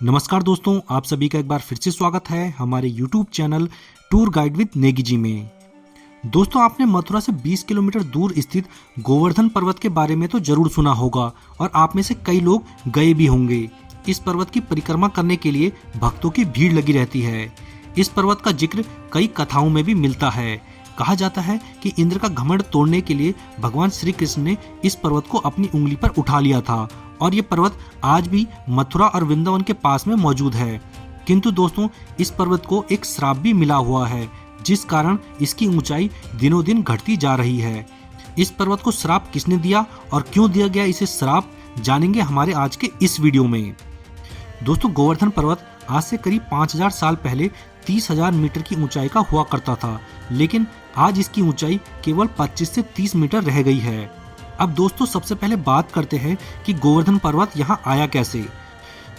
नमस्कार दोस्तों, आप सभी का एक बार फिर से स्वागत है हमारे YouTube channel tour guide with Negi ji में। दोस्तों, आपने मथुरा से 20 किलोमीटर दूर स्थित गोवर्धन पर्वत के बारे में तो जरूर सुना होगा और आप में से कई लोग गए भी होंगे। इस पर्वत की परिक्रमा करने के लिए भक्तों की भीड़ लगी रहती है। इस पर्वत का जिक्र कई कथाओं में भी मिलता है। कहा जाता है कि इंद्र का घमंड तोड़ने के लिए भगवान श्री कृष्ण ने इस पर्वत को अपनी उंगली पर उठा लिया था और ये पर्वत आज भी मथुरा और वृंदावन के पास में मौजूद है। किंतु दोस्तों, इस पर्वत को एक श्राप भी मिला हुआ है, जिस कारण इसकी ऊंचाई दिनों दिन घटती जा रही है। इस पर्वत को श्राप किसने दिया और क्यों दिया गया इसे श्राप, जानेंगे हमारे आज के इस वीडियो में। दोस्तों, गोवर्धन पर्वत आज से करीब 5000 साल पहले 30,000 मीटर की ऊंचाई का हुआ करता था, लेकिन आज इसकी ऊंचाई केवल 25 से 30 मीटर रह गई है। अब दोस्तों, सबसे पहले बात करते हैं कि गोवर्धन पर्वत यहाँ आया कैसे।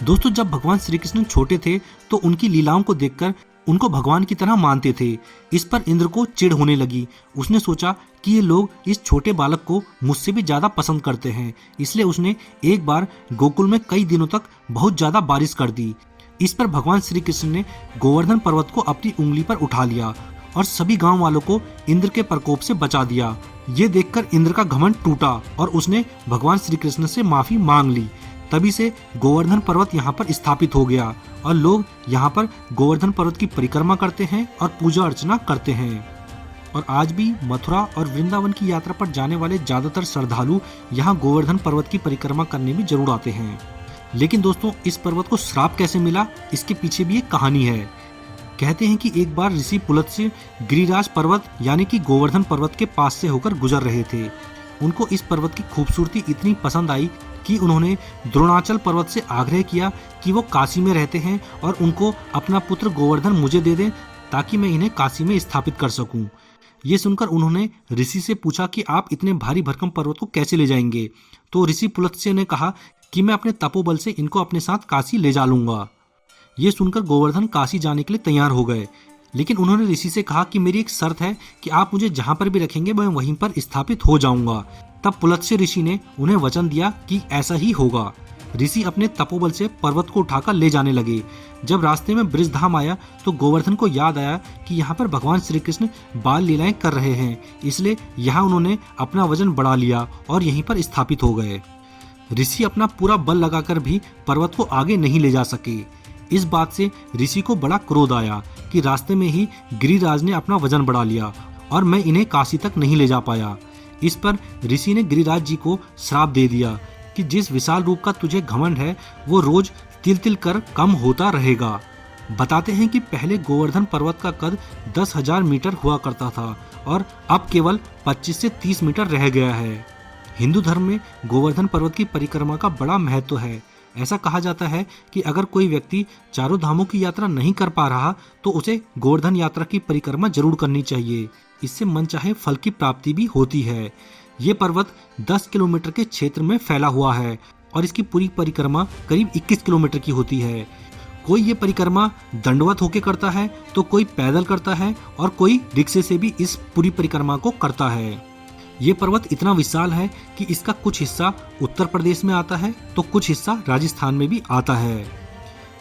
दोस्तों, जब भगवान श्री कृष्ण छोटे थे तो उनकी लीलाओं को देखकर उनको भगवान की तरह मानते थे। इस पर इंद्र को चिढ़ होने लगी। उसने सोचा कि ये लोग इस छोटे बालक को मुझसे भी ज्यादा पसंद करते हैं, इसलिए उसने एक बार गोकुल में कई दिनों तक बहुत ज्यादा बारिश कर दी। इस पर भगवान श्री कृष्ण ने गोवर्धन पर्वत को अपनी उंगली पर उठा लिया और सभी गांव वालों को इंद्र के प्रकोप से बचा दिया। ये देखकर इंद्र का घमंड टूटा और उसने भगवान श्री कृष्ण से माफी मांग ली। तभी से गोवर्धन पर्वत यहाँ पर स्थापित हो गया और लोग यहाँ पर गोवर्धन पर्वत की परिक्रमा करते हैं और पूजा अर्चना करते हैं। और आज भी मथुरा और वृंदावन की यात्रा पर जाने वाले ज्यादातर श्रद्धालु यहाँ गोवर्धन पर्वत की परिक्रमा करने भी जरूर आते हैं। लेकिन दोस्तों, इस पर्वत को श्राप कैसे मिला, इसके पीछे भी एक कहानी है। कहते हैं कि एक बार ऋषि पुलत्स्य गिरिराज पर्वत यानी कि गोवर्धन पर्वत के पास से होकर गुजर रहे थे। उनको इस पर्वत की खूबसूरती इतनी पसंद आई कि उन्होंने द्रोणाचल पर्वत से आग्रह किया कि वो काशी में रहते हैं और उनको अपना पुत्र गोवर्धन मुझे दे दें ताकि मैं इन्हें काशी में स्थापित कर सकूं। ये सुनकर उन्होंने ऋषि से पूछा कि आप इतने भारी भरकम पर्वत को कैसे ले जाएंगे। तो ऋषि पुलत्स्य ने कहा कि मैं अपने तपोबल से इनको अपने साथ काशी ले जा लूंगा। ये सुनकर गोवर्धन काशी जाने के लिए तैयार हो गए, लेकिन उन्होंने ऋषि से कहा कि मेरी एक शर्त है कि आप मुझे जहां पर भी रखेंगे मैं वहीं पर स्थापित हो जाऊंगा। तब पुलत्स्य ऋषि ने उन्हें वचन दिया कि ऐसा ही होगा। ऋषि अपने तपोबल से पर्वत को उठाकर ले जाने लगे। जब रास्ते में ब्रिजधाम आया तो गोवर्धन को याद आया कि यहाँ पर भगवान श्री कृष्ण बाल लीलाएं कर रहे हैं, इसलिए यहाँ उन्होंने अपना वजन बढ़ा लिया और यहीं पर स्थापित हो गए। ऋषि अपना पूरा बल लगाकर भी पर्वत को आगे नहीं ले जा सके। इस बात से ऋषि को बड़ा क्रोध आया कि रास्ते में ही गिरिराज ने अपना वजन बढ़ा लिया और मैं इन्हें काशी तक नहीं ले जा पाया। इस पर ऋषि ने गिरिराज जी को श्राप दे दिया कि जिस विशाल रूप का तुझे घमंड है वो रोज तिल तिल कर कम होता रहेगा। बताते हैं कि पहले गोवर्धन पर्वत का कद 10,000 मीटर हुआ करता था और अब केवल 25 से 30 मीटर रह गया है। हिंदू धर्म में गोवर्धन पर्वत की परिक्रमा का बड़ा महत्व है। ऐसा कहा जाता है कि अगर कोई व्यक्ति चारों धामों की यात्रा नहीं कर पा रहा तो उसे गोवर्धन यात्रा की परिक्रमा जरूर करनी चाहिए। इससे मनचाहे फल की प्राप्ति भी होती है। ये पर्वत 10 किलोमीटर के क्षेत्र में फैला हुआ है और इसकी पूरी परिक्रमा करीब 21 किलोमीटर की होती है। कोई ये परिक्रमा दंडवत होकर करता है तो कोई पैदल करता है और कोई रिक्शे से भी इस पूरी परिक्रमा को करता है। ये पर्वत इतना विशाल है कि इसका कुछ हिस्सा उत्तर प्रदेश में आता है तो कुछ हिस्सा राजस्थान में भी आता है।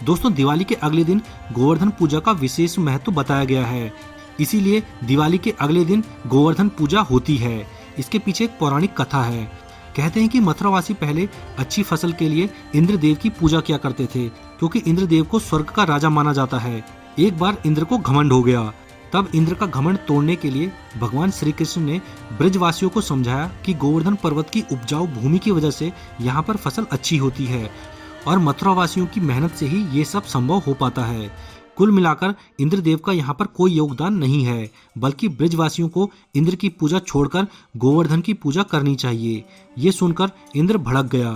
दोस्तों, दिवाली के अगले दिन गोवर्धन पूजा का विशेष महत्व बताया गया है, इसीलिए दिवाली के अगले दिन गोवर्धन पूजा होती है। इसके पीछे एक पौराणिक कथा है। कहते हैं कि मथुरावासी पहले अच्छी फसल के लिए इंद्रदेव की पूजा किया करते थे, क्योंकि इंद्रदेव को स्वर्ग का राजा माना जाता है। एक बार इंद्र को घमंड हो गया। तब इंद्र का घमंड तोड़ने के लिए भगवान श्री कृष्ण ने ब्रजवासियों को समझाया कि गोवर्धन पर्वत की उपजाऊ भूमि की वजह से यहाँ पर फसल अच्छी होती है और मथुरावासियों की मेहनत से ही ये सब संभव हो पाता है। कुल मिलाकर इंद्रदेव का यहाँ पर कोई योगदान नहीं है, बल्कि ब्रजवासियों को इंद्र की पूजा छोड़कर गोवर्धन की पूजा करनी चाहिए। ये सुनकर इंद्र भड़क गया।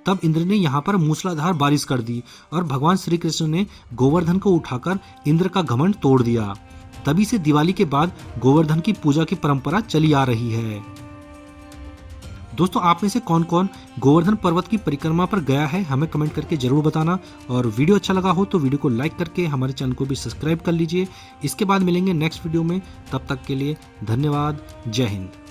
तब इंद्र ने यहाँ पर मूसलाधार बारिश कर दी और भगवान श्री कृष्ण ने गोवर्धन को उठाकर इंद्र का घमंड तोड़ दिया। तभी से दिवाली के बाद गोवर्धन की पूजा की परंपरा चली आ रही है। दोस्तों, आप में से कौन कौन गोवर्धन पर्वत की परिक्रमा पर गया है हमें कमेंट करके जरूर बताना। और वीडियो अच्छा लगा हो तो वीडियो को लाइक करके हमारे चैनल को भी सब्सक्राइब कर लीजिए। इसके बाद मिलेंगे नेक्स्ट वीडियो में, तब तक के लिए धन्यवाद। जय हिंद।